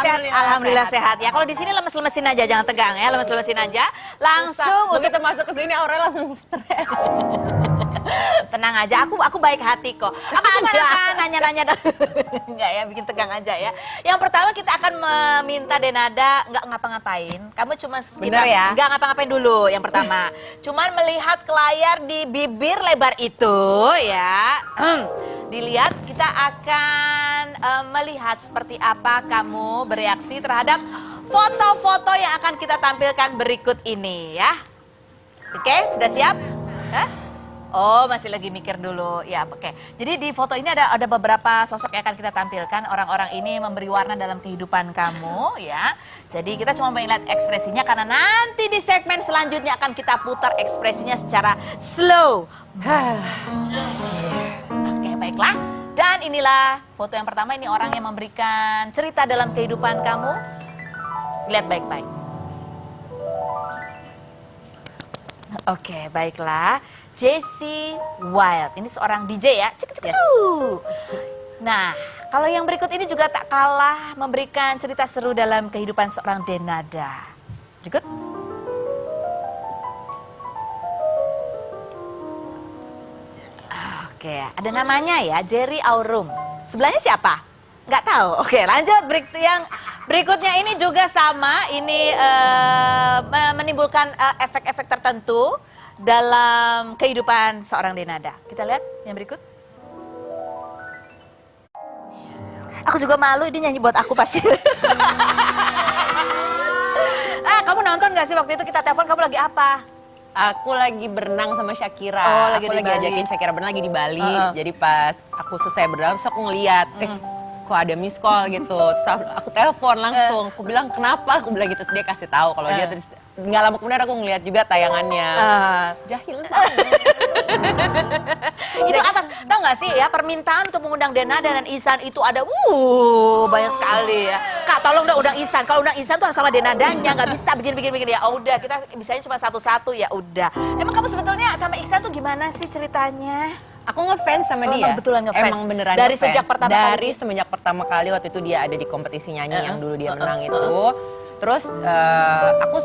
sehat. Alhamdulillah sehat ya. Kalau di sini lemes-lemesin aja, jangan tegang ya, lemes-lemesin aja. Langsung begitu masuk ke sini Aurel langsung stres. Tenang aja, aku baik hati kok. Apa gimana kan nanya-nanya dong. Enggak ya, bikin tegang aja ya. Yang pertama kita akan meminta Denada nggak ngapa-ngapain. Kamu cuma bener ya? Nggak ngapa-ngapain dulu yang pertama. Cuman melihat ke layar di bibir lebar itu ya. Dilihat, kita akan melihat seperti apa kamu bereaksi terhadap foto-foto yang akan kita tampilkan berikut ini ya. Oke, sudah siap? Hah? Oh, masih lagi mikir dulu. Ya, oke. Jadi di foto ini ada beberapa sosok yang akan kita tampilkan. Orang-orang ini memberi warna dalam kehidupan kamu, ya. Jadi kita cuma melihat ekspresinya karena nanti di segmen selanjutnya akan kita putar ekspresinya secara slow. Oke, baiklah. Dan inilah foto yang pertama, ini orang yang memberikan cerita dalam kehidupan kamu. Lihat baik-baik. Oke, baiklah. Jessie Wild, ini seorang DJ ya. Nah, kalau yang berikut ini juga tak kalah memberikan cerita seru dalam kehidupan seorang Denada. Berikut. Oke, ada namanya ya, Jerry Aurum. Sebelahnya siapa? Nggak tahu. Oke, lanjut. Yang berikutnya ini juga sama, ini menimbulkan efek-efek tertentu dalam kehidupan seorang Denada. Kita lihat yang berikut. Aku juga malu, ini nyanyi buat aku pasti. Kamu nonton gak sih waktu itu kita telepon, kamu lagi apa? Aku lagi berenang sama Shakira. Oh, lagi aku di lagi Bali. ajakin Shakira berenang lagi di Bali. Jadi pas aku selesai berenang, terus aku ngeliat, kok ada miss call gitu. Terus aku telepon langsung. Aku bilang kenapa? Aku bilang gitu. Terus dia kasih tahu kalau dia terus nggak lama kemudian aku ngeliat juga tayangannya. Jahil banget. Itu atas, tau gak sih ya, permintaan untuk mengundang Denada dan Ihsan itu ada banyak sekali ya. Kak, tolong dong undang Ihsan. Kalau undang Ihsan tuh harus sama Denadanya, nggak bisa begini-begini ya. Udah, kita bisanya cuma satu-satu ya udah. Emang kamu sebetulnya sama Ihsan tuh gimana sih ceritanya? Aku ngefans sama dia. Betulan ngefans. Emang beneran dari ngefans. Sejak pertama Dari kali. semenjak pertama kali waktu itu dia ada di kompetisi nyanyi yang dulu dia menang itu. Terus aku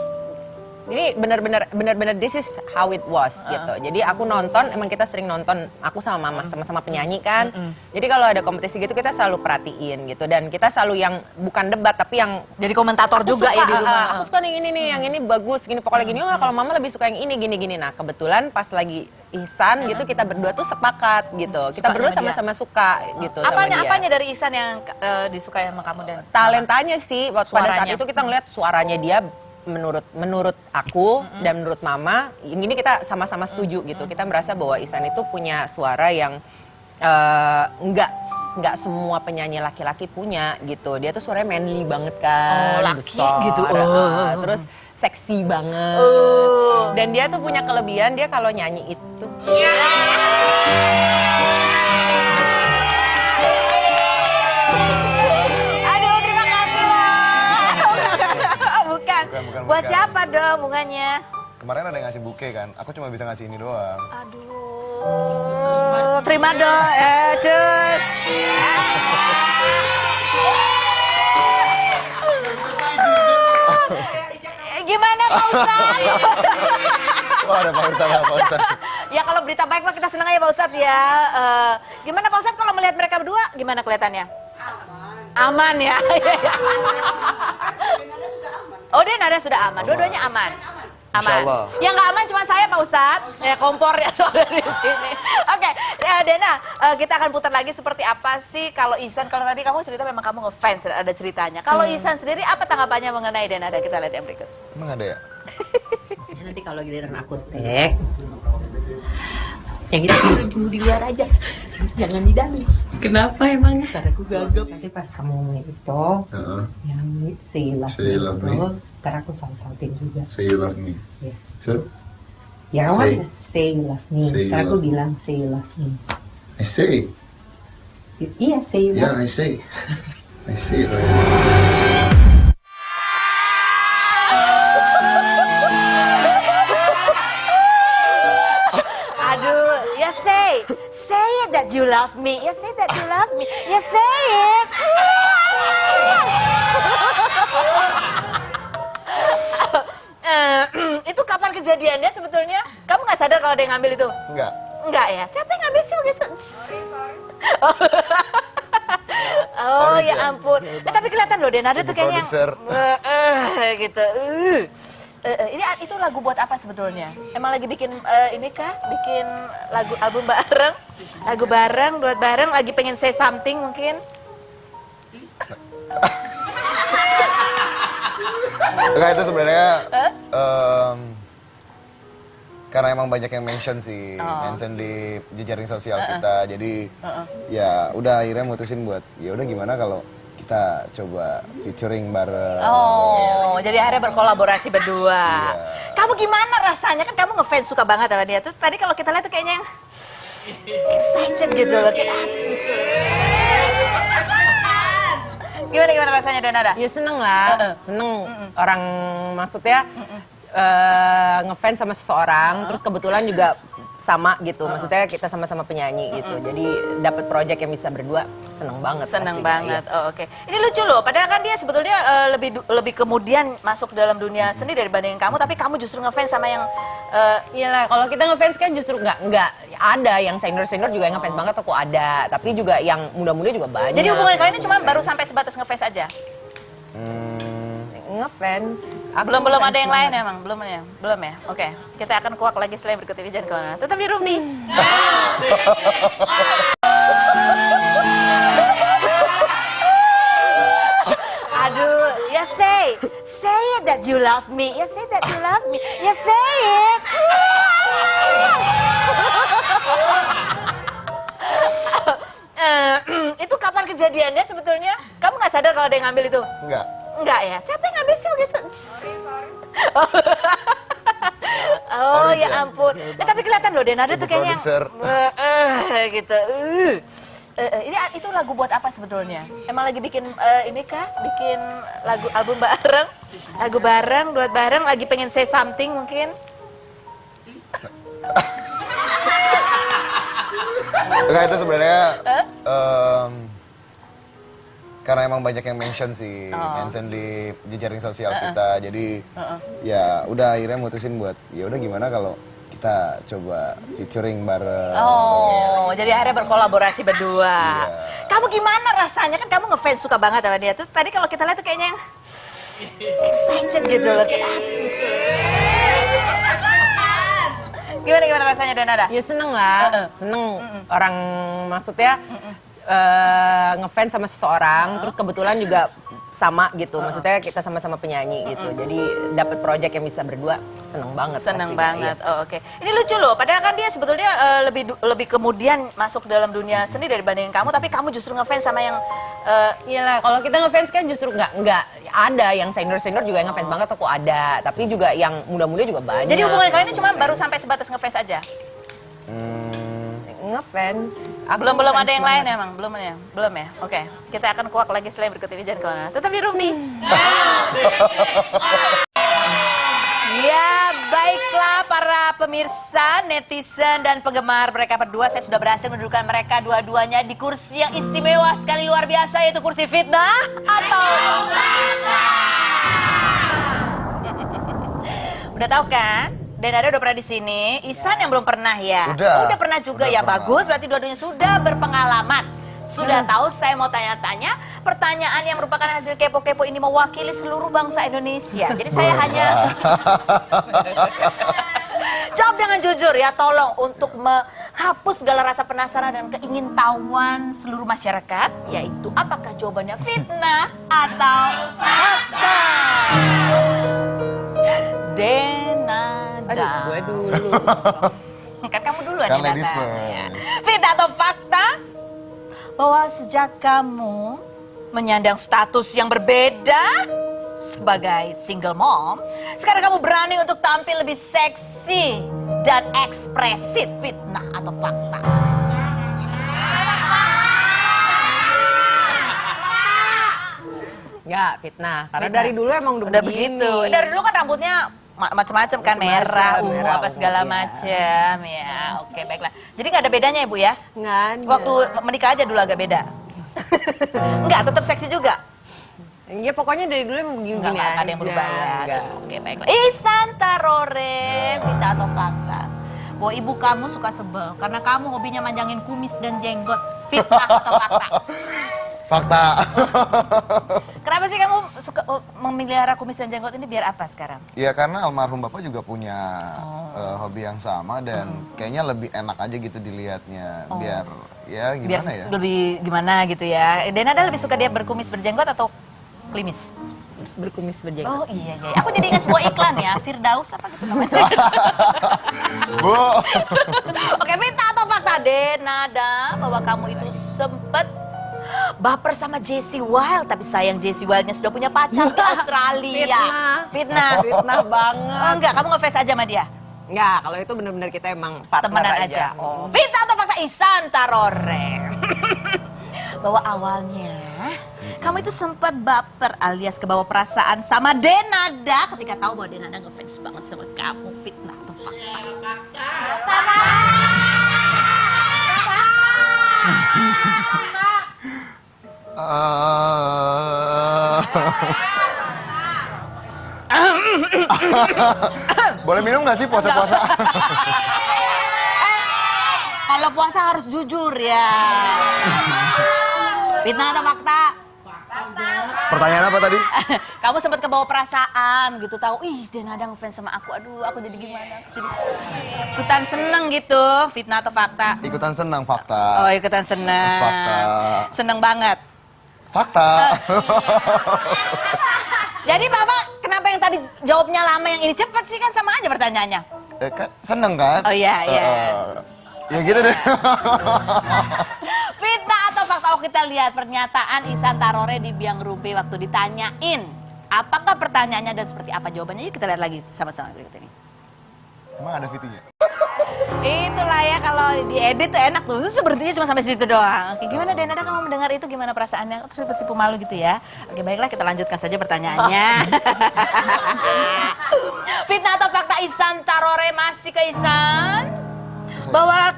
ini benar-benar this is how it was gitu. Jadi aku nonton, emang kita sering nonton, aku sama mama sama-sama penyanyi kan. Jadi kalau ada kompetisi gitu kita selalu perhatiin gitu, dan kita selalu yang bukan debat tapi yang jadi komentator juga suka, ya di rumah. Aku suka yang ini nih, yang ini bagus, gini pokoknya gini. Kalau mama lebih suka yang ini gini. Nah kebetulan pas lagi Ihsan gitu kita berdua tuh sepakat gitu. Kita berdua sama-sama suka gitu. Apanya dari Ihsan yang disukai sama kamu dan talentanya sih. Pada saat itu kita ngeliat suaranya dia. Menurut aku dan menurut mama, ini kita sama-sama setuju gitu. Kita merasa bahwa Ihsan itu punya suara yang nggak semua penyanyi laki-laki punya gitu. Dia tuh suaranya manly banget kan, laki besar, gitu. Terus seksi banget. Dan dia tuh punya kelebihan, dia kalau nyanyi itu. Buat siapa dong bunganya? Kemarin ada yang ngasih buke kan, aku cuma bisa ngasih ini doang. Aduh, terima dong, cus. Gimana Pak Ustadz? Wah ada Pak Ustadz. Ya kalau berita baik Pak kita senang ya Pak Ustadz ya. Gimana Pak Ustadz kalau melihat mereka berdua, gimana kelihatannya? Aman ya. Oh, Denada sudah aman. Dua-duanya aman. Aman. Yang nggak aman cuma saya Pak Ustadz. Ya kompor ya soalnya di sini. Oke, Dena, kita akan putar lagi seperti apa sih kalau Ihsan. Kalau tadi kamu cerita memang kamu ngefans, ada ceritanya. Kalau Ihsan sendiri apa tanggapannya mengenai Denada? Kita lihat yang berikut. Emang ada ya? Nanti kalau giliran aku tag, yang kita suruh tunggu di luar aja, jangan di dalam. Kenapa emangnya? Karena aku gagap. Nanti pas kamu ngomong itu, yang say you love me, ntar aku salah-salahin juga. Say you love me. Ya. So? Ya kawan, say you love me. Ntar aku bilang say you love me. I say. Iya, say you love me. Yeah, I say. I say it. Say it that you love me. Ya say that you love me. Ya say it. Itu kapan kejadiannya sebetulnya? Kamu nggak sadar kalau ada yang ngambil itu? Enggak. Enggak ya? Siapa yang ngambil sih begitu? Oh ya ampun. Tapi kelihatan loh Denada tuh kayaknya gitu. Ini itu lagu buat apa sebetulnya? Emang lagi bikin ini kah? Bikin album bareng? Lagu bareng, duet bareng, lagi pengen say something mungkin? Enggak, itu sebenarnya karena emang banyak yang mention sih, mention di jejaring sosial kita, jadi ya udah akhirnya mutusin buat ya udah gimana kalau kita coba featuring bareng. Oh, jadi akhirnya berkolaborasi berdua. Kamu gimana rasanya? Kan kamu ngefans suka banget sama dia. Terus tadi kalau kita lihat tuh kayaknya yang excited gitu loh. Gimana rasanya Denada? Ya seneng lah, seneng orang maksudnya ngefans sama seseorang, terus kebetulan juga sama gitu, maksudnya kita sama-sama penyanyi gitu, jadi dapat project yang bisa berdua, seneng banget. Seneng pastinya, banget, oh, oke. Ini lucu loh, padahal kan dia sebetulnya lebih kemudian masuk dalam dunia seni dibandingin kamu, tapi kamu justru ngefans sama yang Iyalah, kalau kita ngefans kan justru nggak ada yang senior juga yang ngefans banget, aku ada, tapi juga yang muda-muda juga banyak. Jadi hubungan kalian ini cuma baru sampai sebatas ngefans aja? Ngefans. Belum ada yang lain emang? Belum ya? Oke, kita akan kuak lagi setelah berikut ini, jangan kemana. Tetap di Rumpi. Aduh, ya say it that you love me. Ya say that you love me. Ya say it. Itu kapan kejadiannya sebetulnya? Kamu nggak sadar kalau ada yang ngambil itu? Enggak. Enggak ya? Siapa yang ngambil sih begitu? Oh ya ampun. Tapi kelihatan loh Denada tuh kayaknya yang gitu. Ini itu lagu buat apa sebetulnya? Emang lagi bikin ini kah? Bikin album bareng? Lagu bareng, duet bareng, lagi pengen say something mungkin? Enggak, itu sebenarnya karena emang banyak yang mention sih, mention di jejaring sosial kita, jadi ya udah akhirnya mutusin buat ya udah gimana kalau kita coba featuring bareng. Oh, jadi akhirnya berkolaborasi berdua. Kamu gimana rasanya? Kan kamu ngefans suka banget sama dia. Terus tadi kalau kita lihat tuh kayaknya yang excited gitu loh. Gimana rasanya Denada? Ya seneng lah, seneng orang maksudnya ngefans sama seseorang, terus kebetulan juga sama gitu, maksudnya kita sama-sama penyanyi gitu, jadi dapat project yang bisa berdua, seneng banget. Seneng pastinya, banget, oh, oke. Ini lucu loh, padahal kan dia sebetulnya lebih kemudian masuk dalam dunia seni dibandingin kamu, tapi kamu justru ngefans sama yang Iyalah, kalau kita ngefans kan justru nggak ada yang senior juga yang ngefans banget, aku ada, tapi juga yang muda-muda juga banyak. Jadi hubungan kalian ini cuma baru sampai sebatas ngefans aja? Ngefans. Belum ada yang lain emang? Belum ya? Oke, kita akan kuak lagi setelah berikut ini, jangan kemana. Tetap di Rumpi. Ya, baiklah para pemirsa, netizen, dan penggemar mereka berdua. Saya sudah berhasil mendudukkan mereka dua-duanya di kursi yang istimewa sekali, luar biasa, yaitu kursi fitnah atau udah tahu kan? Denada udah pernah di sini, Ihsan yang belum pernah ya? Udah pernah juga ya, pernah. Bagus, berarti dua-duanya sudah berpengalaman. Sudah tahu, saya mau tanya-tanya pertanyaan yang merupakan hasil kepo-kepo ini mewakili seluruh bangsa Indonesia. Jadi saya hanya jawab dengan jujur ya, tolong untuk menghapus segala rasa penasaran dan keingintahuan seluruh masyarakat, yaitu apakah jawabannya fitnah atau fakta? Denada. Aduh, gue dulu. Kan kamu duluan kan ya, ladies Nada. first. Fitnah atau fakta? Bahwa sejak kamu menyandang status yang berbeda sebagai single mom, sekarang kamu berani untuk tampil lebih seksi dan ekspresif. Fitnah atau fakta? Enggak, fitnah. Karena dari dulu emang udah begini. begitu. Dari dulu kan rambutnya macam-macam kan, merah, ungu, merah, apa segala ungu, macam ya. Oke, baiklah. Jadi nggak ada bedanya ya Bu ya? Nggak ada. Waktu menikah aja dulu agak beda. Enggak, tetap seksi juga. Ya pokoknya dari dulu emang begini Nggak ada yang berubah ya. Enggak. Oke, baiklah. Ihsan Tarore, Vita atau fakta? Bahwa ibu kamu suka sebel karena kamu hobinya manjangin kumis dan jenggot. Fitnah atau fakta? Fakta. Kenapa sih kamu suka memelihara kumis dan jenggot ini biar apa sekarang? Ya karena almarhum bapak juga punya hobi yang sama dan kayaknya lebih enak aja gitu dilihatnya. Biar ya Biar gimana ya? lebih gimana gitu ya. Denada lebih suka dia berkumis berjenggot atau klimis? Berkumis berjenggot. Oh iya iya. Aku jadi ingat sebuah iklan ya, Firdaus apa gitu namanya. Bu. Oke, Vita atau fakta? Denada bahwa kamu itu sempet baper sama Jessie Wild, tapi sayang Jessie Wildnya sudah punya pacar di Australia. Fitnah. Fitnah banget. Oh enggak, kamu ngefans aja sama dia? Enggak, kalau itu benar-benar kita emang partner Temenan aja. Oh. Vita atau fakta? Ihsan Tarore. Bahwa awalnya kamu itu sempat baper alias kebawa perasaan sama Denada ketika tahu bahwa Denada ngefans banget sama kamu. Fitnah atau fakta? Boleh minum nggak sih puasa-puasa? Kalau puasa harus jujur ya. Fitnah atau fakta? Pertanyaan apa tadi? Kamu sempat kebawa perasaan gitu, tahu, ih Denada ngefans sama aku, aduh aku jadi gimana? Ikutan seneng gitu, fitnah atau fakta? Ikutan senang fakta. Oh ikutan seneng. Fakta. Seneng banget. Fakta. Jadi Bapak kenapa yang tadi jawabnya lama, yang ini cepet sih, kan sama aja pertanyaannya. Kan seneng kan? Oh iya, iya. Ya gitu deh. Fitnah atau fakta? Oh, kita lihat pernyataan Ihsan Tarore di Biang Rumpi waktu ditanyain. Apakah pertanyaannya dan seperti apa jawabannya? Yuk kita lihat lagi sama-sama berikut ini. Emang ada VT-nya? Itulah ya, kalau diedit tuh enak tuh, terus berhentinya cuma sampai situ doang. Oke, gimana Denada kamu mendengar itu, gimana perasaannya? Terus pasti malu gitu ya. Oke, baiklah kita lanjutkan saja pertanyaannya. Fitnah atau fakta? Ihsan Tarore, masih ke Ihsan. Bahwa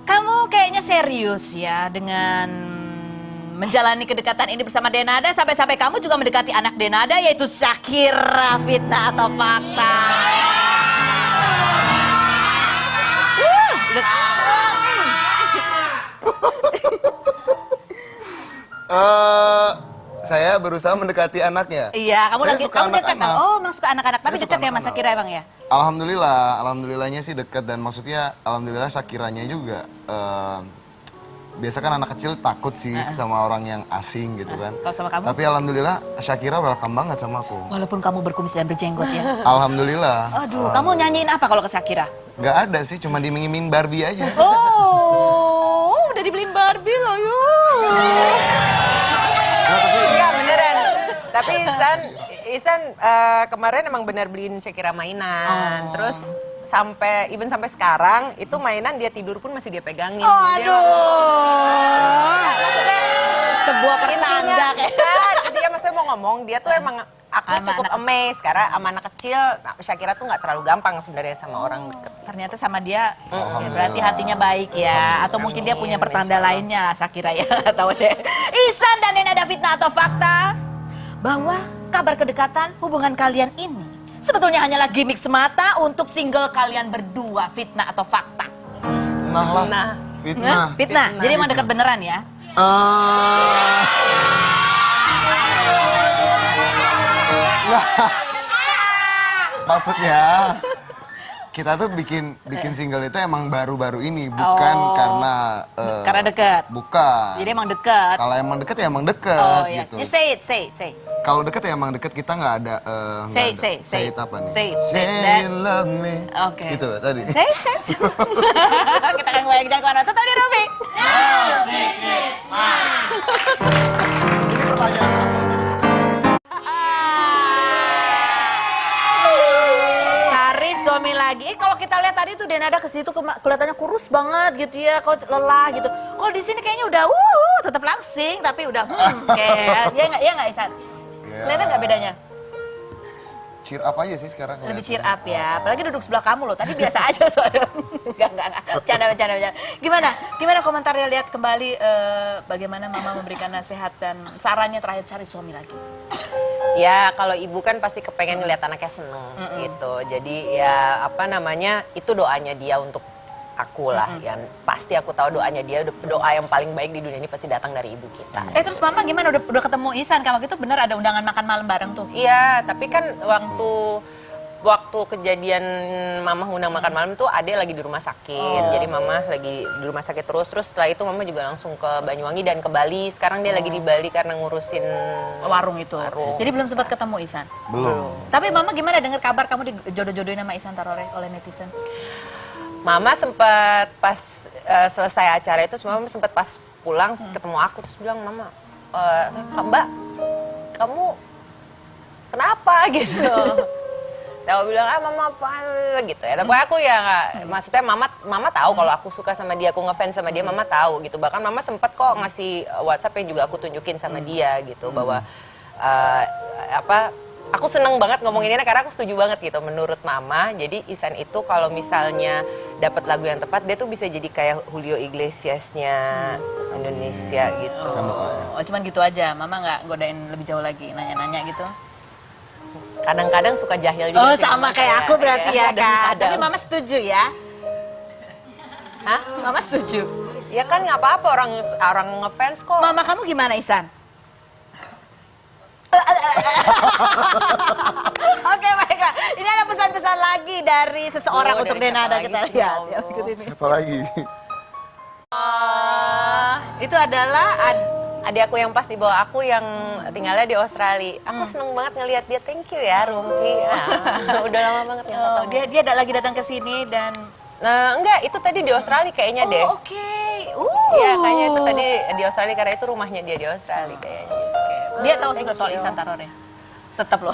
kamu kayaknya serius ya dengan menjalani kedekatan ini bersama Denada, sampai-sampai kamu juga mendekati anak Denada yaitu Shakira. Fitnah atau fakta? Saya berusaha mendekati anaknya. Iya, kamu Saya lagi suka kamu dekat. anak-anak. Oh, memang suka anak-anak. Tapi Saya dekat suka ya Mas anak-anak. Shakira emang ya? Alhamdulillahnya sih dekat, dan maksudnya alhamdulillah Shakiranya juga. Biasa kan anak kecil takut sih sama orang yang asing gitu kan. Kalau sama kamu? Tapi alhamdulillah Shakira welcome banget sama aku. Walaupun kamu berkumis dan berjenggot ya. Alhamdulillah. Aduh, kamu nyanyiin apa kalau ke Shakira? Nggak ada sih, cuma dimingin Barbie aja. Oh, udah dibeliin Barbie loh yuk. Iya beneran. Tapi Ihsan kemarin emang benar beliin Shakira mainan. Terus sampai sekarang itu mainan dia tidur pun masih dia pegangin. Oh, Dia aduh. Sebuah pertanda kayak. Dia maksudnya mau ngomong, dia tuh emang aku Sama cukup anak- amazed karena sama anak kecil Shakira tuh nggak terlalu gampang sebenarnya sama orang deket. Ternyata sama dia, ya berarti hatinya baik ya. Atau mungkin dia punya pertanda lainnya, Shakira ya, nggak tahu deh. Ihsan dan Denada, fitnah atau fakta? Bahwa kabar kedekatan hubungan kalian ini sebetulnya hanyalah gimmick semata untuk single kalian berdua. Fitnah atau fakta? Nah, Fitnah. Fitnah. Jadi emang dekat beneran ya? Maksudnya kita tuh bikin single itu emang baru-baru ini, bukan Oh. Karena deket? Bukan. Jadi emang deket? Kalau emang deket ya emang deket Oh iya. gitu. Just say it, say. Kalau deket ya emang deket, kita nggak ada. Say, nggak ada. say, say. Say it apa nih? Say it, Say that. you love me. Oke. Gitu tadi. Say it. Kita akan kembali ke jangkauan. Tetap di Rumpi. Ini pertanyaan apa sih? Sari suami lagi. Kalau kita lihat tadi tuh Denada ke situ kelihatannya kurus banget gitu ya, kok lelah gitu. Kalau di sini kayaknya udah tetap langsing tapi udah kayak ya nggak Ihsan? Ya. Kelihatan nggak bedanya? cheer up aja sih sekarang. Lebih cheer up ya, apalagi duduk sebelah kamu loh. Tadi biasa aja soalnya. Enggak. Bercanda. Gimana komentarnya lihat kembali bagaimana Mama memberikan nasihat dan sarannya terakhir cari suami lagi? Ya kalau ibu kan pasti kepengen ngeliat anaknya seneng gitu. Jadi ya apa namanya itu doanya dia untuk aku lah. Yang pasti aku tahu doanya dia, doa yang paling baik di dunia ini pasti datang dari ibu kita. Terus Mama gimana udah ketemu Ihsan? Kalau gitu bener ada undangan makan malam bareng tuh? Iya, tapi kan waktu kejadian Mama undang makan malam tuh Ade lagi di rumah sakit. Jadi Mama lagi di rumah sakit terus setelah itu Mama juga langsung ke Banyuwangi dan ke Bali. Sekarang dia lagi di Bali karena ngurusin warung itu. Jadi belum sempat ketemu Ihsan? Belum. Tapi Mama gimana dengar kabar kamu dijodoh-jodohin sama Ihsan Tarore oleh netizen? Mama sempat pas selesai acara itu, Mama sempat pas pulang ketemu aku terus bilang, Mama, Mbak, kamu kenapa gitu? Aku bilang, Mama apa gitu ya. Tapi aku ya maksudnya Mama tahu kalau aku suka sama dia, aku ngefans sama dia, Mama tahu gitu. Bahkan Mama sempat kok ngasih WhatsApp yang juga aku tunjukin sama dia gitu bahwa aku seneng banget ngomongin ini karena aku setuju banget gitu. Menurut Mama, jadi Ihsan itu kalau misalnya dapat lagu yang tepat, dia tuh bisa jadi kayak Julio Iglesias-nya Indonesia gitu. Oh, cuman gitu aja. Mama nggak godain lebih jauh lagi, nanya-nanya gitu? Kadang-kadang suka jahil juga. Oh, sama kayak aku berarti ya, Kak. Tapi Mama setuju ya? Hah? Mama setuju? Ya kan nggak apa-apa, orang ngefans kok. Mama kamu gimana, Ihsan? Oke, baiklah. Ini ada pesan-pesan lagi dari seseorang untuk Denada, kita lihat. Ya, siapa lagi? Itu adalah adik aku yang pas di bawah aku yang tinggalnya di Australia. Aku seneng banget ngelihat dia. Thank you ya, Rumpi. Udah lama banget nggak ketemu. Dia lagi datang ke sini dan enggak, itu tadi di Australia kayaknya deh. Oke. Iya, kayaknya itu tadi di Australia karena itu rumahnya dia di Australia kayaknya. Dia tahu juga soal Ihsan Tarore. Tetap loh.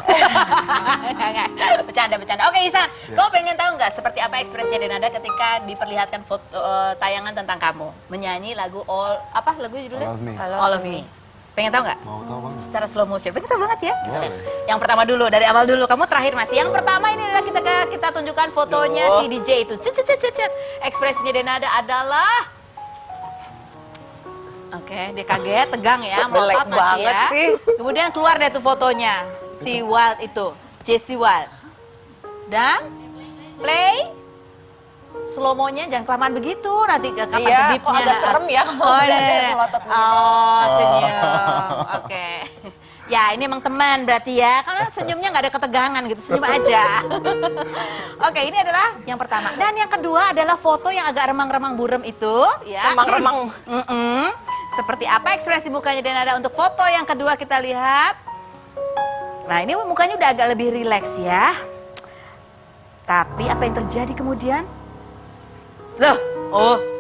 Bercanda. Oke, Ihsan, kamu pengen tahu nggak seperti apa ekspresinya Denada ketika diperlihatkan foto tayangan tentang kamu menyanyi lagu lagu judulnya All of Me. Pengen tahu nggak? Mau tahu banget. Secara slow motion. Pengen tahu banget ya? Boleh. Yang pertama dulu, dari awal dulu. Kamu terakhir masih. Yang pertama ini adalah kita tunjukkan fotonya si DJ itu. Ekspresinya Denada adalah Oke, dia kaget, tegang ya, melotot masih ya. Sih. Kemudian keluar deh tuh fotonya, si Wild itu, Jessie Wild. Dan play, slow-mo-nya jangan kelamaan begitu, nanti kapan kedipnya. Kok agak serem ya. Senyum, oke. Ya ini emang teman berarti ya, karena senyumnya nggak ada ketegangan gitu, senyum aja. Oke, ini adalah yang pertama. Dan yang kedua adalah foto yang agak remang-remang burem itu. Ya. Remang-remang. Seperti apa ekspresi mukanya Denada untuk foto yang kedua kita lihat. Nah ini mukanya udah agak lebih rileks ya. Tapi apa yang terjadi kemudian? Loh,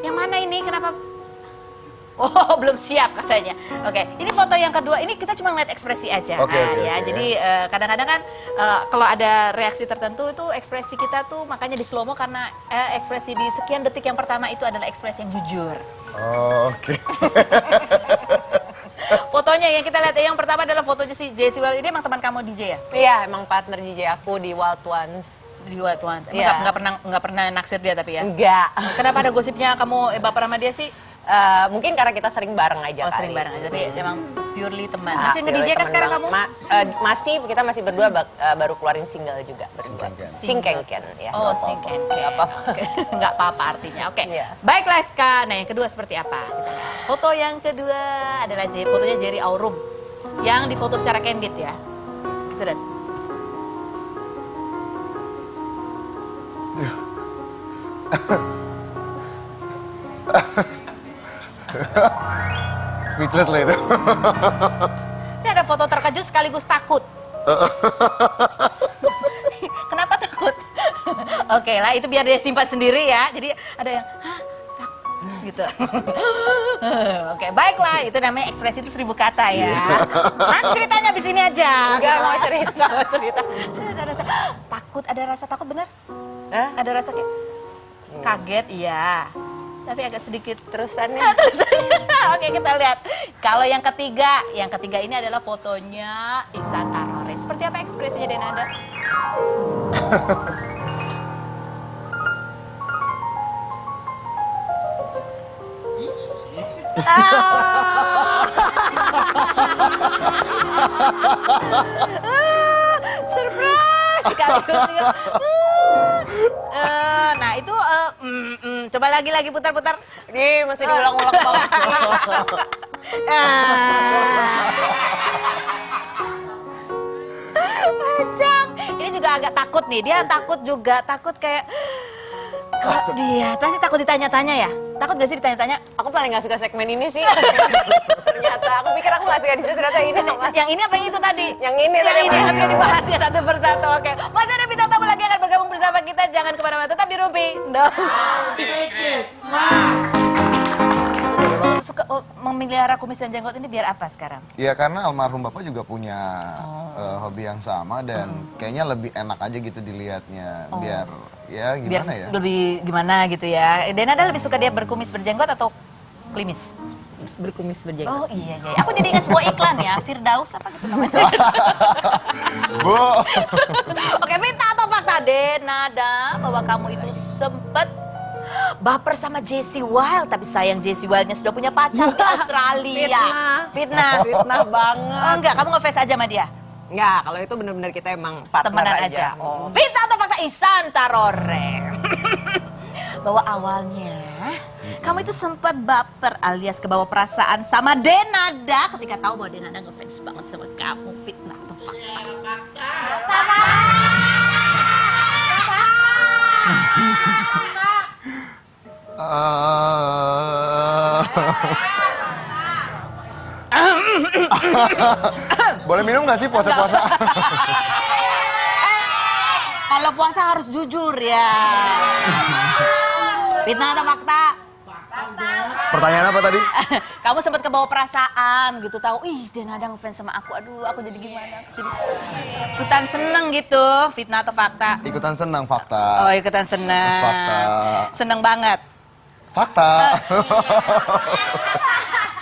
yang mana ini? Kenapa? Oh, belum siap katanya. Oke, ini foto yang kedua. Ini kita cuma ngeliat ekspresi aja. Oke. Jadi kadang-kadang kan kalau ada reaksi tertentu itu ekspresi kita tuh makanya di slow mo karena ekspresi di sekian detik yang pertama itu adalah ekspresi yang jujur. Oh, oke. Fotonya yang kita lihat yang pertama adalah fotonya si Jessie Wild. Ini emang teman kamu DJ ya? Iya, emang partner DJ aku di Wild Ones. Di Wild Ones. Iya. Nggak pernah naksir dia tapi ya? Enggak. Kenapa ada gosipnya kamu baper sama dia sih? Mungkin karena kita sering bareng aja kali. Sering bareng aja, tapi emang purely teman. Masih nge-DJ kan sekarang kamu? Kita masih berdua baru keluarin single juga berdua. Singkengken ya. Oh, Singkengken. Enggak apa-apa. Enggak apa-apa artinya. Oke. Iya. Baiklah Kak. Nah, yang kedua seperti apa? Foto yang kedua adalah fotonya Jerry Aurum yang difoto secara candid ya. Gitu dan. Speechless lah itu. Ini ada foto terkejut sekaligus takut. Kenapa takut? Oke lah, itu biar dia simpan sendiri ya. Jadi ada yang, gitu. Oke, baiklah. Itu namanya ekspresi itu 1000 kata ya. Nanti ceritanya di sini aja. Enggak mau cerita. Ada rasa takut, ada rasa takut bener? Hah? Ada rasa kayak kaget, iya. tapi agak sedikit Terusannya. Oke, kita lihat. Kalau yang ketiga ini adalah fotonya Ihsan Tarore. Seperti apa ekspresinya Denada? Surprise sekali. Nah itu coba lagi putar-putar. Ini mesti diulang-ulang banget. Macam ini juga agak takut nih, dia takut juga, takut kayak kok dia pasti takut ditanya-tanya ya? Takut gak sih ditanya-tanya? Aku paling gak suka segmen ini sih. Ternyata aku pikir aku gak suka di situ, ternyata ini. Yang ini apa yang itu tadi? Yang ini Yang tadi, ini Mas. akan dibahas ya satu persatu. Oke, masih ada bintang tamu lagi akan bergabung bersama kita. Jangan kemana-mana, tetap di Rumpi. Suka memelihara kumis dan jenggot ini biar apa sekarang? Ya karena almarhum bapak juga punya hobi yang sama dan kayaknya lebih enak aja gitu dilihatnya. Biar ya Biar gimana ya? lebih gimana gitu ya. Denada lebih suka dia berkumis berjenggot atau klimis? Berkumis berjenggot. Oh iya. Aku jadi ingat sebuah iklan ya, Firdaus apa gitu namanya. Bu. Oke, Vita atau fakta? Denada bahwa kamu itu sempat baper sama Jessie Wild, tapi sayang Jessie Wildnya sudah punya pacar di Australia. Fitnah. Fitnah banget. Oh enggak, kamu ngefans aja sama dia? Enggak, kalau itu benar-benar kita emang partner Temenan aja. Oh. Vita atau fakta? Ihsan Tarore. Bahwa awalnya kamu itu sempat baper alias kebawa perasaan sama Denada ketika tahu bahwa Denada ngefans banget sama kamu. Fitnah atau fakta? Boleh minum nggak sih puasa-puasa? Kalau puasa harus jujur ya. Fitnah atau fakta? Pertanyaan apa tadi? Kamu sempat kebawa perasaan gitu, tahu, ih Denada ngefans sama aku, aduh aku jadi gimana? Ikutan seneng gitu, fitnah atau fakta? Ikutan senang fakta. Oh ikutan seneng. Fakta. Seneng banget. Fakta.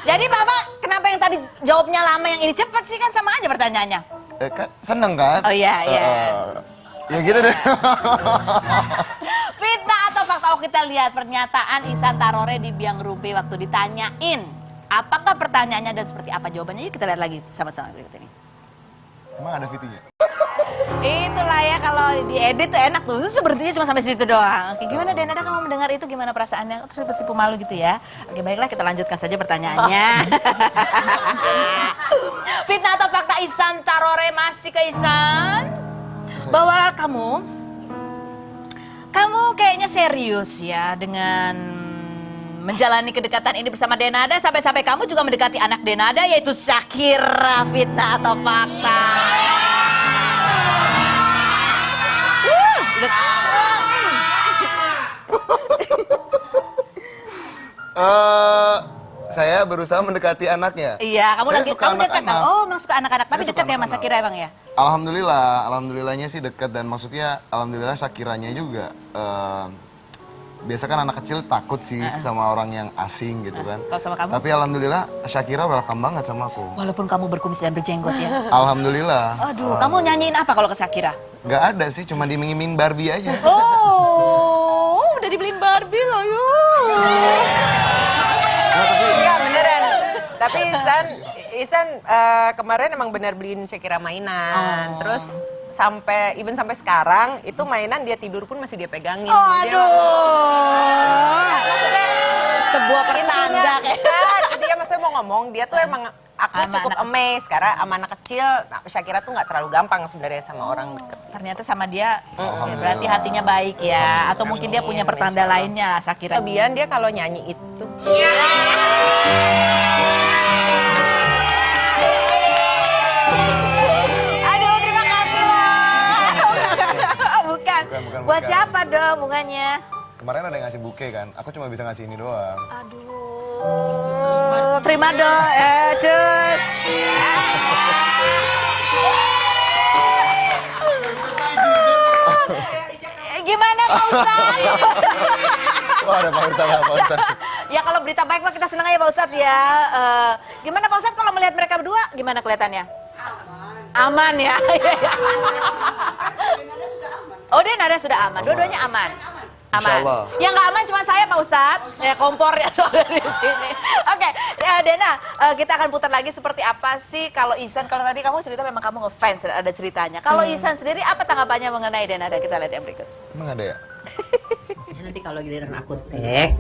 Jadi Bapak kenapa yang tadi jawabnya lama, yang ini cepet sih, kan sama aja pertanyaannya. Kan seneng kan? Oh iya, iya. Ya gitu deh. Fitnah atau fakta? Oh kita lihat pernyataan Ihsan Tarore di Biang Rumpi waktu ditanyain. Apakah pertanyaannya dan seperti apa jawabannya? Yuk kita lihat lagi sama-sama berikut ini. Emang ada VT-nya? Itulah ya, kalau diedit tuh enak tuh, sepertinya cuma sampai situ doang. Oke, gimana Denada kamu mendengar itu, gimana perasaannya? Terus sipu malu gitu ya. Oke baiklah, kita lanjutkan saja pertanyaannya. Fitnah atau fakta? Ihsan Tarore masih ke Ihsan. Bahwa kamu kayaknya serius ya dengan menjalani kedekatan ini bersama Denada, sampai-sampai kamu juga mendekati anak Denada yaitu Shakira. Fitnah atau fakta? Saya berusaha mendekati anaknya. Iya, kamu Saya lagi suka kamu dekat. anak-anak. Oh, emang suka anak-anak, tapi Saya dekat suka ya sama anak-anak. Shakira emang ya? Alhamdulillahnya sih dekat, dan maksudnya alhamdulillah Shakiranya juga. Biasa kan anak kecil takut sih sama orang yang asing gitu kan. Kalau sama kamu? Tapi alhamdulillah Shakira welcome banget sama aku. Walaupun kamu berkumis dan berjenggot ya. Alhamdulillah. Aduh, kamu nyanyiin apa kalau ke Shakira? Nggak ada sih, cuma dimingin Barbie aja. Oh, udah dibeliin Barbie loh yuk. Iya beneran. Tapi Ihsan kemarin emang benar beliin Shakira mainan. Terus sampai sekarang itu mainan dia tidur pun masih dia pegangin. Oh, Dia- aduh. Sebuah pertanda kayak. Jadi ya maksudnya mau ngomong, dia tuh emang aku Sama cukup anak- amazed karena sama anak kecil, Shakira tuh nggak terlalu gampang sebenarnya sama orang deket. Ternyata sama dia, ya berarti hatinya baik ya. Atau mungkin dia punya pertanda Insya Allah. lainnya, Shakira. Kelebihan dia kalau nyanyi itu. Aduh, terima kasih loh. Bukan. Bukan, Buat bukan. siapa dong bunganya? Kemarin ada yang ngasih bouquet kan, aku cuma bisa ngasih ini doang. Aduh, terima dong, cus. Gimana Kak Ustaz? Oh ada Pak Ustadz, Pak Ustadz. Ya kalau berita baik mah kita senang ya Pak Ustadz ya. Gimana Pak Ustadz kalau melihat mereka berdua gimana kelihatannya? Aman ya. Oh Denada sudah aman, dua-duanya aman. Aman. Insyaallah. Yang nggak aman cuma saya Pak Ustadz. Ya kompor ya soalnya di sini. Oke, Dena, kita akan putar lagi seperti apa sih kalau Ihsan. Kalau tadi kamu cerita memang kamu ngefans, ada ceritanya. Kalau Ihsan sendiri apa tanggapannya mengenai Denada? Kita lihat yang berikut. Emang ada ya? Nanti kalau giliran aku tag,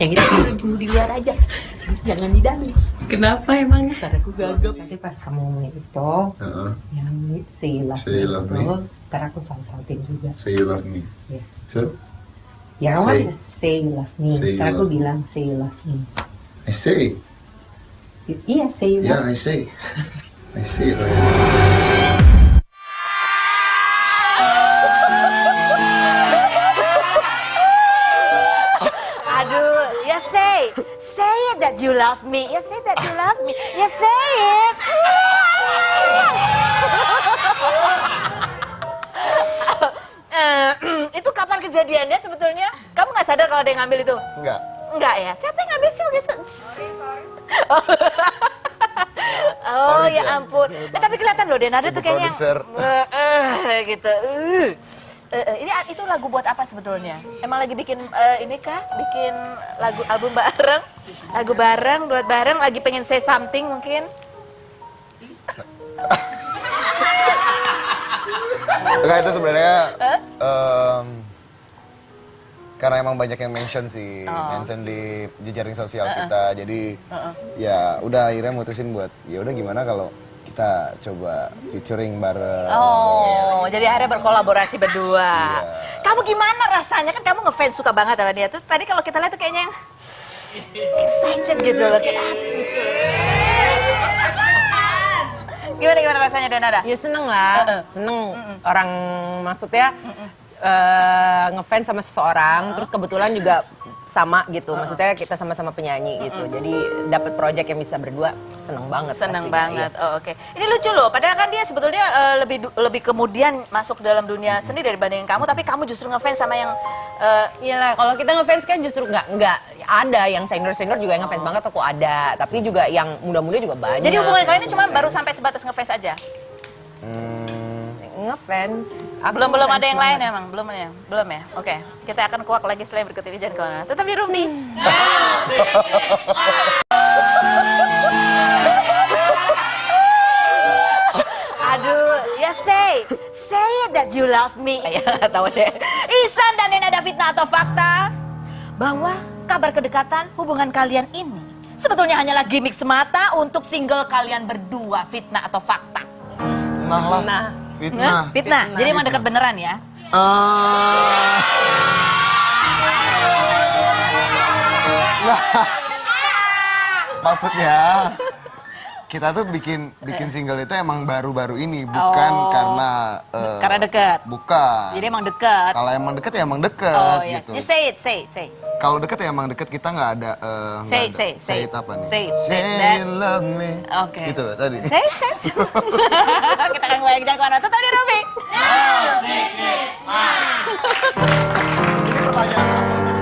yang itu suruh tunggu di luar aja, jangan di dalam. Kenapa emang? Karena aku gagap. Nanti pas kamu itu, yang say love me itu, ntar aku sautin juga. Say you love me. Ya. So, Yang awal say you love me. Say you Ntar aku love- bilang say you love me. I say. Iya say you Yeah, love. I say. I say it right. Aduh, ya say it that you love me. Ya say that you love me. Ya say it. Itu kapan kejadiannya sebetulnya? Kamu nggak sadar kalau ada yang ngambil itu? Enggak. Enggak ya? Siapa yang ngambil sih begitu? Oh ya Produser. ampun. Tapi kelihatan loh Denada tuh Ibu kayaknya produser. gitu. Ini itu lagu buat apa sebetulnya? Emang lagi bikin ini kah? Bikin lagu album bareng? Lagu bareng, buat bareng, lagi pengen say something mungkin? Enggak, itu sebenarnya karena emang banyak yang mention sih, mention di jejaring sosial kita. Jadi ya udah akhirnya mutusin buat ya udah gimana kalau kita coba featuring bareng. Oh, jadi akhirnya berkolaborasi berdua. Kamu gimana rasanya? Kan kamu ngefans suka banget sama dia. Terus tadi kalau kita lihat tuh kayaknya yang excited gitu loh. Gimana rasanya Denada? Ya seneng lah, seneng orang maksudnya ngefans sama seseorang, terus kebetulan juga sama gitu, maksudnya kita sama-sama penyanyi gitu, jadi dapat project yang bisa berdua, seneng banget. Seneng pastinya, banget. iya. Oh, oke. Ini lucu loh. Padahal kan dia sebetulnya lebih kemudian masuk dalam dunia seni dibandingin kamu, tapi kamu justru ngefans sama yang Iya lah, kalau kita ngefans kan justru nggak ada yang senior juga yang ngefans banget, aku ada, tapi juga yang muda-muda juga banyak. jadi hubungan kalian ini cuma baru sampai sebatas ngefans aja. ngefans. Aku Belum ngefans ada yang lain banget. emang, belum ya. Oke, kita akan kuak lagi setelah yang berikut ini, jangan kemana. Tetap di Rumdi. Aduh, ya say it that you love me. Ya nggak tahu deh. Ihsan dan Denada, fitnah atau fakta bahwa kabar kedekatan hubungan kalian ini sebetulnya hanyalah gimmick semata untuk single kalian berdua, fitnah atau fakta? Nah lah. Nah, Fitnah. Fitnah. Jadi emang dekat beneran ya? Nggak. Maksudnya kita tuh bikin single itu emang baru-baru ini, bukan Karena dekat. Bukan. Jadi emang dekat. Kalau emang deket ya emang deket Oh iya. gitu. Ya, say it. Kalau deket ya emang deket, kita nggak ada. Say say it. it apa nih? Say it. Say That- you love me. Oke. Gitu tadi. Say it. Kita akan kembali jangan kemana. Tetap di Rumdi. Ini pertanyaan apa sih?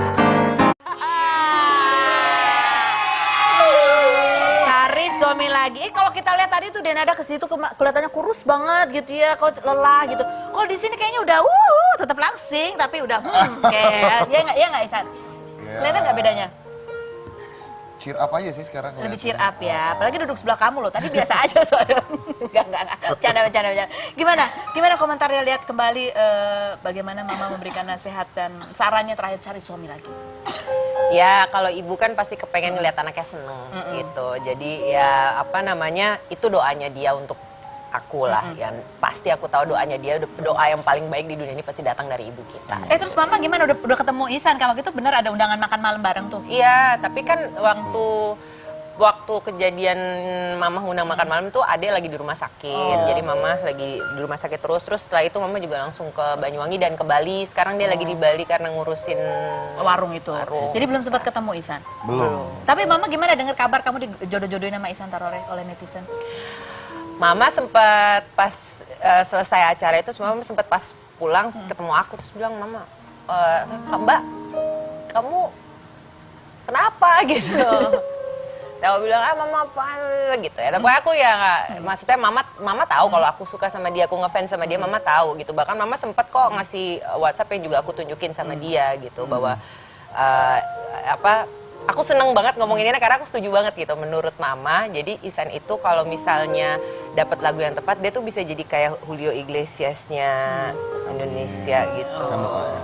Cari suami lagi. Kalau kita lihat tadi tuh Denada ke situ kelihatannya kurus banget gitu ya, kok lelah gitu. Kalau di sini kayaknya udah tetap langsing tapi udah kayak ya nggak Ihsan? Ya. Kelihatan nggak bedanya? Cheer up aja sih sekarang. Lebih kelihatannya. cheer up ya. Apalagi duduk sebelah kamu loh. Tadi biasa aja soalnya. Enggak. Bercanda. Gimana komentarnya, lihat kembali bagaimana Mama memberikan nasihat dan sarannya terakhir cari suami lagi. ya kalau ibu kan pasti kepengen ngeliat anaknya seneng gitu. Jadi ya apa namanya, itu doanya dia untuk aku lah. Yang pasti aku tahu doanya dia, doa yang paling baik di dunia ini pasti datang dari ibu kita. Terus Mama gimana? Udah ketemu Ihsan? Kalau gitu benar ada undangan makan malam bareng tuh? Iya, tapi kan waktu kejadian Mama undang makan malam tuh Ade lagi di rumah sakit. Jadi Mama lagi di rumah sakit terus setelah itu Mama juga langsung ke Banyuwangi dan ke Bali. Sekarang dia lagi di Bali karena ngurusin Warung itu. Warung. Jadi belum sempat ketemu Ihsan? Belum. Tapi Mama gimana dengar kabar kamu dijodoh-jodohin sama Ihsan Tarore oleh netizen? Mama sempat pas selesai acara itu, Mama sempat pas pulang ketemu aku terus bilang, Mama Mbak, kamu kenapa gitu? Tahu bilang mama apa gitu ya. Tapi aku ya nggak, maksudnya mama tahu kalau aku suka sama dia, aku ngefans sama dia, mama tahu gitu. Bahkan mama sempat kok ngasih WhatsApp yang juga aku tunjukin sama dia gitu bahwa aku seneng banget ngomongin ini karena aku setuju banget gitu. Menurut mama, jadi Ihsan itu kalau misalnya dapat lagu yang tepat, dia tuh bisa jadi kayak Julio Iglesias-nya Indonesia gitu.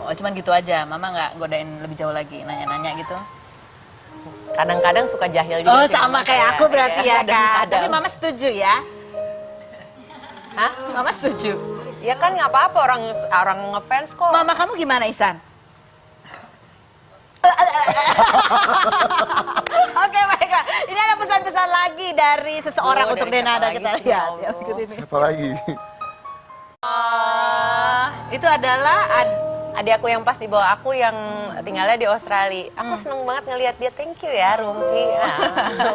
Oh, cuman gitu aja. Mama nggak godain lebih jauh lagi, nanya-nanya gitu. Kadang-kadang suka jahil juga. Oh, sih sama mama kayak aku berarti ya, Kak. kadang-kadang. Tapi Mama setuju ya? Hah? Mama setuju. Ya kan nggak apa-apa, orang ngefans kok. Mama kamu gimana, Ihsan? Oke, baiklah. Ini ada pesan-pesan lagi dari seseorang Oh, untuk dari siapa Denada, lagi kita sih, lihat. ya Ya, Allah. berikut ini. Siapa lagi? Itu adalah Adik aku yang pas di bawah aku yang tinggalnya di Australia. Aku seneng banget ngelihat dia. Thank you ya, Rumpi.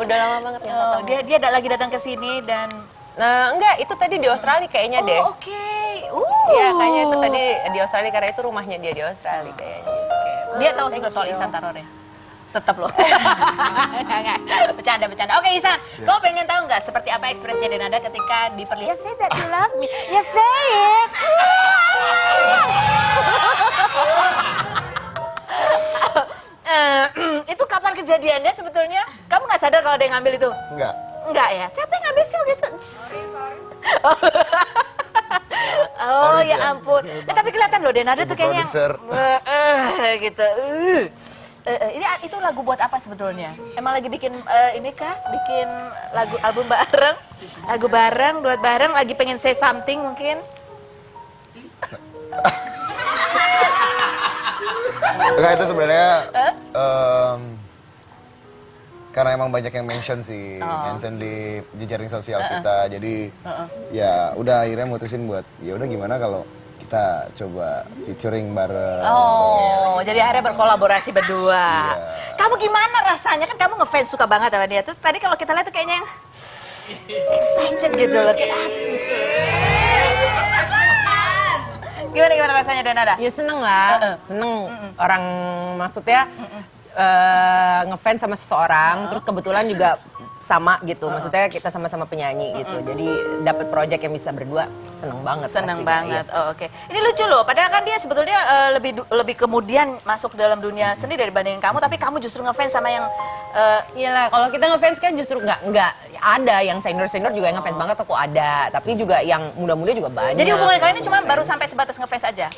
Udah lama banget nggak oh, ketemu. dia lagi datang ke sini dan Enggak, itu tadi di Australia kayaknya deh. oh, oke. Iya, kayaknya itu tadi di Australia karena itu rumahnya dia di Australia kayaknya. Dia tahu juga soal Ihsan Tarore. Tetap loh. Enggak, bercanda. Oke, Ihsan, kau pengen tahu nggak seperti apa ekspresinya Denada ketika diperlihat say that you love me? Ya say it. Itu kapan kejadiannya sebetulnya? Kamu nggak sadar kalau ada yang ngambil itu? Enggak. Enggak ya? Siapa yang ngambil sih waktu itu? Oh Producer. ya ampun. Tapi kelihatan loh Denada tuh kayaknya Producer. gitu. Ini itu lagu buat apa sebetulnya? Emang lagi bikin ini kah? Bikin album bareng? Lagu bareng, duet bareng, lagi pengen say something mungkin? Enggak, itu sebenarnya karena emang banyak yang mention sih mention di jejaring sosial kita, jadi ya udah akhirnya mutusin buat ya udah gimana kalau kita coba featuring bareng. Oh, jadi akhirnya berkolaborasi berdua. Iya. Kamu gimana rasanya? Kan kamu ngefans suka banget sama dia. Terus tadi kalau kita lihat tuh kayaknya yang excited gitu loh. Gimana rasanya Denada? Ya seneng lah, seneng orang maksudnya ngefans sama seseorang, terus kebetulan juga sama gitu, maksudnya kita sama-sama penyanyi gitu, jadi dapat project yang bisa berdua, seneng banget. Seneng pastinya, banget. Oh, oke. Ini lucu loh. Padahal kan dia sebetulnya lebih kemudian masuk dalam dunia seni dibandingin kamu, tapi kamu justru ngefans sama yang Iyalah, kalau kita ngefans kan justru nggak ada yang senior juga yang ngefans banget, aku ada, tapi juga yang muda-muda juga banyak. Jadi hubungan kalian ini cuma baru sampai sebatas ngefans aja.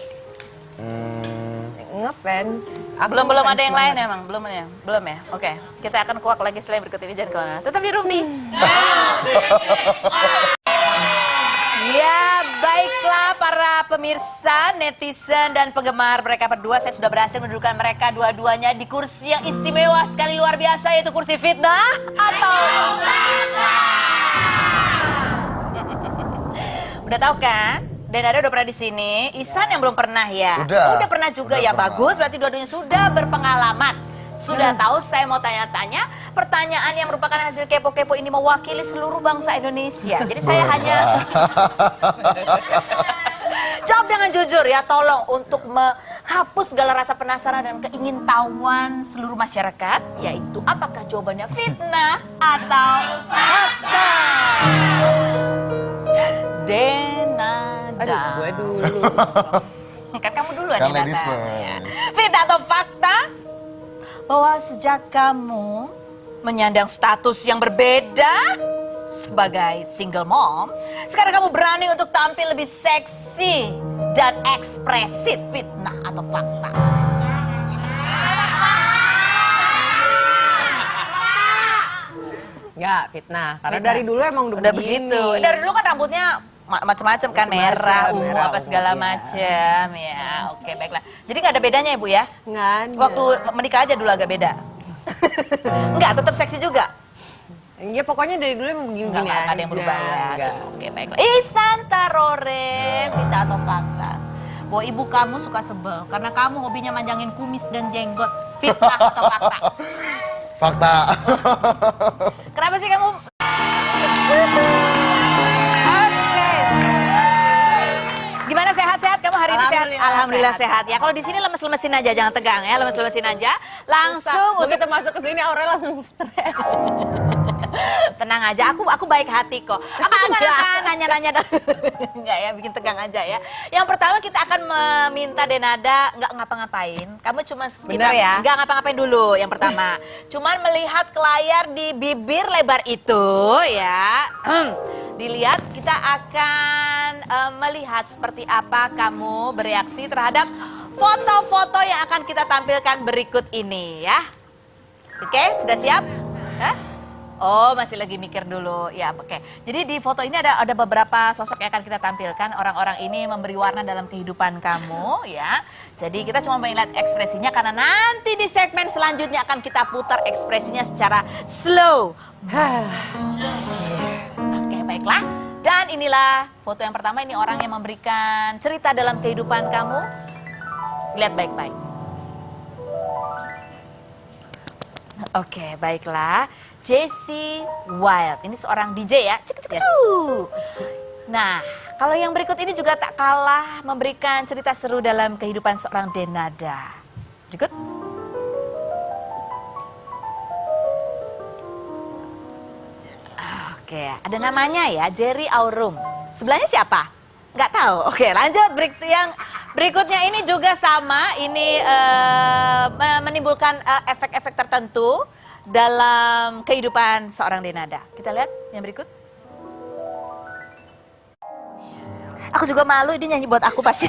Ngefans. Belum ada yang lain emang, belum ya. Oke, kita akan kuak lagi setelah berikut ini, jangan kemana. Tetap di Rumi. Ya, baiklah para pemirsa, netizen dan penggemar mereka berdua, saya sudah berhasil mendudukan mereka dua-duanya di kursi yang istimewa sekali luar biasa, yaitu kursi fitnah atau udah tahu kan? Denada udah pernah di sini, Ihsan yang belum pernah ya? Udah. Udah pernah juga Udah ya, pernah. bagus. Berarti dua-duanya sudah berpengalaman. Sudah tahu, saya mau tanya-tanya pertanyaan yang merupakan hasil kepo-kepo ini mewakili seluruh bangsa Indonesia. Jadi saya hanya jawab dengan jujur ya, tolong untuk menghapus segala rasa penasaran dan keingintahuan seluruh masyarakat, yaitu apakah jawabannya fitnah atau fakta? Denada. Aduh, gue dulu. Kan kamu duluan Kan yang ladies datang. first. Fitnah atau fakta bahwa sejak kamu menyandang status yang berbeda sebagai single mom, sekarang kamu berani untuk tampil lebih seksi dan ekspresif, fitnah atau fakta? Ya, fitnah. Karena dari dulu emang udah begini. begitu. Dari dulu kan rambutnya macam-macam kan, merah, ungu, merah, apa ungu, segala iya. macam ya. Oke, baiklah. Jadi nggak ada bedanya ya Bu ya? Nggak ada. Waktu menikah aja dulu agak beda. Enggak, tetap seksi juga. Ya pokoknya dari dulu emang begini Enggak ada yang berubah ya. Enggak. Oke, baiklah. Ihsan Tarore, fitnah atau fakta? Bahwa ibu kamu suka sebel karena kamu hobinya manjangin kumis dan jenggot. Fitnah atau fakta? Fakta. Kenapa sih kamu? Oke. Gimana, sehat-sehat kamu hari ini? Sehat? Alhamdulillah, Alhamdulillah sehat ya. Kalau di sini lemes-lemesin aja, jangan tegang ya, lemes-lemesin aja. Langsung untuk Begitu masuk ke sini Aurel langsung stres. tenang aja, aku baik hati kok. Aku cuma akan nanya-nanya enggak ya, bikin tegang aja ya. Yang pertama kita akan meminta Denada nggak ngapa-ngapain. Kamu cuma Bener ya? nggak ngapa-ngapain dulu yang pertama. Cuman melihat ke layar di bibir lebar itu ya. Dilihat kita akan melihat seperti apa kamu bereaksi terhadap foto-foto yang akan kita tampilkan berikut ini ya. Oke, sudah siap? Hah? Oh, masih lagi mikir dulu. Ya, oke. Jadi di foto ini ada beberapa sosok yang akan kita tampilkan. Orang-orang ini memberi warna dalam kehidupan kamu, ya. Jadi kita cuma mau lihat ekspresinya karena nanti di segmen selanjutnya akan kita putar ekspresinya secara slow. Oke, baiklah. Dan inilah foto yang pertama, ini orang yang memberikan cerita dalam kehidupan kamu. Lihat baik-baik. Oke, baiklah. Jessie Wild, ini seorang DJ ya. Cek, cek, cek. Nah, kalau yang berikut ini juga tak kalah memberikan cerita seru dalam kehidupan seorang Denada. Berikut. Oke, ada namanya ya, Jerry Aurum. Sebelahnya siapa? Nggak tahu. Oke, lanjut. Yang berikutnya ini juga sama. Ini menimbulkan efek-efek tertentu dalam kehidupan seorang Denada. Kita lihat yang berikut. Aku juga malu, ini nyanyi buat aku pasti.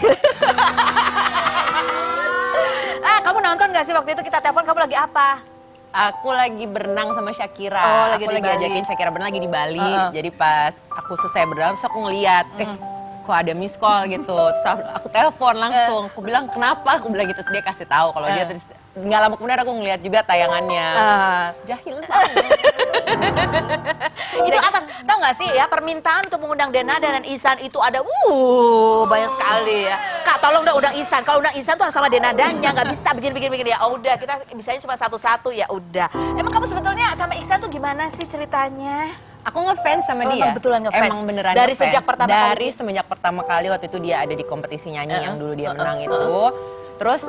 Kamu nonton gak sih waktu itu kita telepon, kamu lagi apa? Aku lagi berenang sama Shakira. Oh, lagi aku di lagi Bali. ajakin Shakira berenang lagi di Bali. Jadi pas aku selesai berenang terus aku ngeliat, kok ada miss call gitu. Terus aku telepon langsung. Aku bilang kenapa? Aku bilang gitu. Terus dia kasih tahu kalau dia terus nggak lama kemudian aku ngeliat juga tayangannya. Jahil banget. Itu atas, tau gak sih ya, permintaan untuk mengundang Denada dan Ihsan itu ada banyak sekali ya. Kak tolong dong undang Ihsan, kalau undang Ihsan tuh harus sama Denadanya, nggak bisa begini ya. Oh udah, kita bisanya cuma satu-satu ya udah. Emang kamu sebetulnya sama Ihsan tuh gimana sih ceritanya? Aku ngefans sama Oh, dia. emang betulan ngefans? Emang beneran Dari ngefans. sejak pertama kali? semenjak pertama kali waktu itu dia ada di kompetisi nyanyi yang dulu dia menang itu. Terus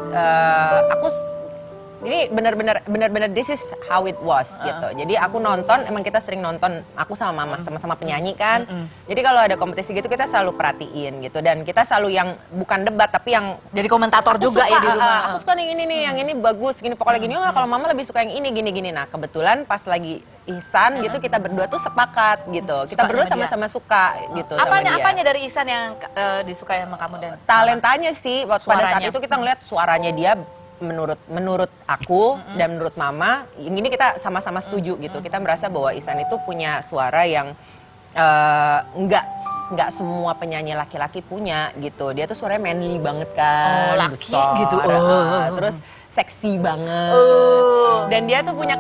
ini bener-bener this is how it was gitu. Jadi aku nonton, emang kita sering nonton, aku sama mama sama-sama penyanyi kan. Jadi kalau ada kompetisi gitu kita selalu perhatiin gitu. Dan kita selalu yang bukan debat tapi yang Jadi komentator juga ya di rumah. Aku suka yang ini nih, yang ini bagus, gini vokalnya gini. Oh, kalau mama lebih suka yang ini gini-gini. Nah kebetulan pas lagi Ihsan gitu kita berdua tuh sepakat gitu. Kita Suka berdua sama dia. sama-sama suka gitu sama dia. Apanya dari Ihsan yang disukai sama kamu dan Talentanya sih pada saat Suaranya. itu kita ngeliat suaranya dia menurut aku dan menurut mama ini kita sama-sama setuju gitu. Kita merasa bahwa Ihsan itu punya suara yang nggak semua penyanyi laki-laki punya gitu. Dia tuh suaranya manly banget kan, laki besar, gitu. terus seksi banget. Dan dia tuh punya